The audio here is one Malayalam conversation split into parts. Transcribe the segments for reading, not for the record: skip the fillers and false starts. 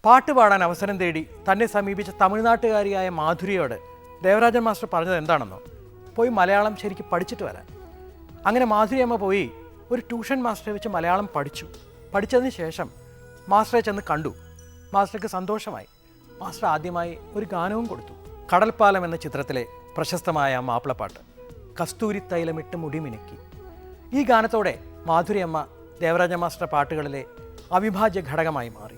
പാട്ട് പാടാൻ അവസരം തേടി തന്നെ സമീപിച്ച തമിഴ്നാട്ടുകാരിയായ മാധുരിയോട് ദേവരാജൻ മാസ്റ്റർ പറഞ്ഞത് എന്താണെന്നോ, പോയി മലയാളം ശരിക്ക് പഠിച്ചിട്ട് വരാൻ. അങ്ങനെ മാധുരി അമ്മ പോയി ഒരു ട്യൂഷൻ മാസ്റ്ററെ വെച്ച് മലയാളം പഠിച്ചതിന് ശേഷം മാസ്റ്ററെ ചെന്ന് കണ്ടു. മാസ്റ്റർക്ക് സന്തോഷമായി. മാസ്റ്റർ ആദ്യമായി ഒരു ഗാനവും കൊടുത്തു. കടൽപ്പാലം എന്ന ചിത്രത്തിലെ പ്രശസ്തമായ മാപ്പിളപ്പാട്ട് കസ്തൂരി തൈലമിട്ട് മുടിമിനുക്കി. ഈ ഗാനത്തോടെ മാധുരി അമ്മ ദേവരാജ മാസ്റ്റർ പാട്ടുകളിലെ അവിഭാജ്യ ഘടകമായി മാറി.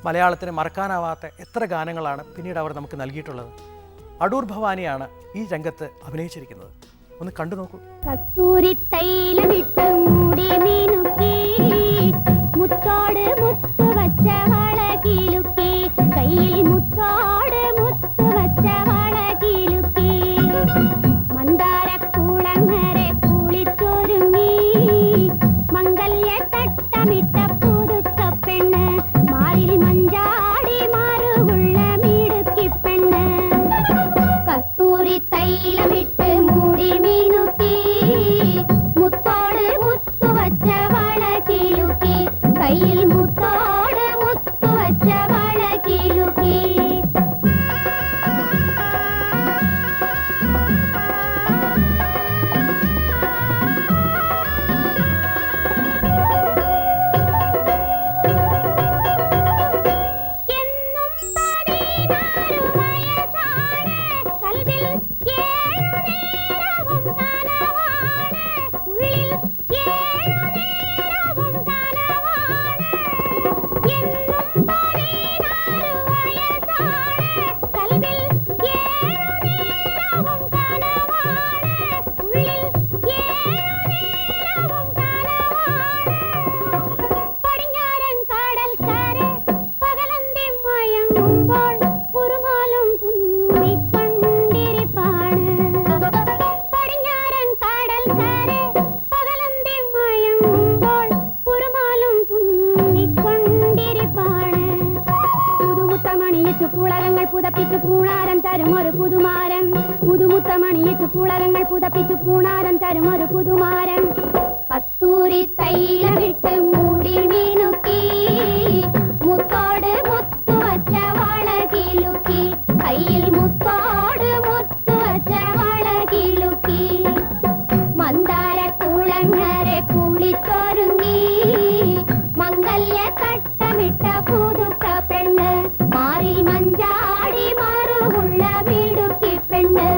മലയാളത്തിന് മറക്കാനാവാത്ത എത്ര ഗാനങ്ങളാണ് പിന്നീട് അവർ നമുക്ക് നൽകിയിട്ടുള്ളത്. അടൂർ ഭവാനിയാണ് ഈ രംഗത്ത് അഭിനയിച്ചിരിക്കുന്നത്. ഒന്ന് കണ്ടു നോക്കൂ. കസ്തൂരി തൈലമിട്ട് മുടിമിനുക്കി മുത്തോട് മുത്തു വച്ച വളകിലുക്കി കയ്യിൽ മുത്തോട് മുത്തു വച്ച വളകിലുക്കി മന്ദാരക്കുളങ്ങരെ കുളിച്ചൊരുങ്ങി മംഗല്യ തട്ടമിട്ട പുതുക്ക പെണ്ണ് മാറിൽ മഞ്ചാടി മാറുള്ള മിടുക്കി പെണ്ണ് കസ്തൂരി തൈലമിട്ട് മുടിമിനുക്കി മുത്തോട് മുത്തു വച്ച വളകിലുക്കി കയ്യിൽ മുത്തോട് മുത്തു വച്ച വളകിലുക്കി പുളകങ്ങൾ പുതപ്പിച്ചു പൂണാരം തരും ഒരു പുതുമാരൻ പുതുമുത്തമണിയിച്ചു പുളകങ്ങൾ പുതപ്പിച്ചു പൂണാരം തരും ഒരു പുതുമാരൻ കസ്തൂരി തൈലമിട്ട് മൂടി മീനുക്കി മുത്തോട് മുത്തു വച്ച വളകിലുക്കി കയ്യിൽ മുത്തോട് മുത്തു വച്ച വളകിലുക്കി മന്ദാര കുളങ്ങരെ കുളിച്ചൊരുങ്ങി മംഗല്യ തട്ടമിട്ട പുതുക്ക പെണ്ണ് മാറിൽ മഞ്ചാടി മാറുള്ള മിടുക്കി പെണ്ണ്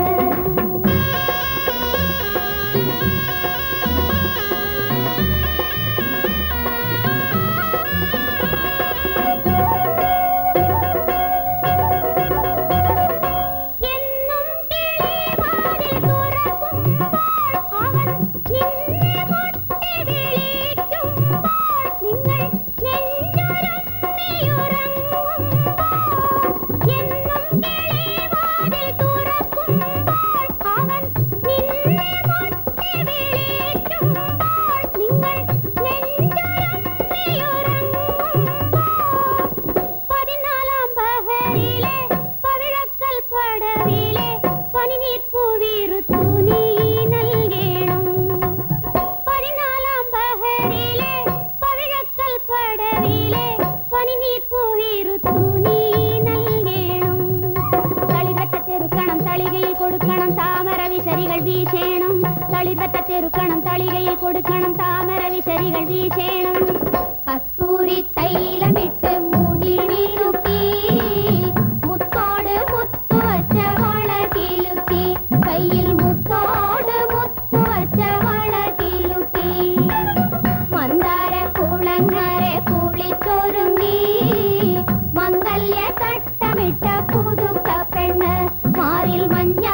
ണം തളികയിൽ കൊടുക്കണം താമര വിശരികൾ വീശേണം കസ്തൂരി തൈലമിട്ട് മൂടി മീനുക്കി മുത്തോട് മുത്തു വച്ച വളകിലുക്കി കയ്യിൽ മുത്തോട് മുത്തു വച്ച വളകിലുക്കി മന്ദാര കുളങ്ങരെ കുളിച്ചൊരുങ്ങി മംഗല്യ തട്ടമിട്ട പുതുക്ക പെണ്ണ് മാറിൽ മഞ്ഞ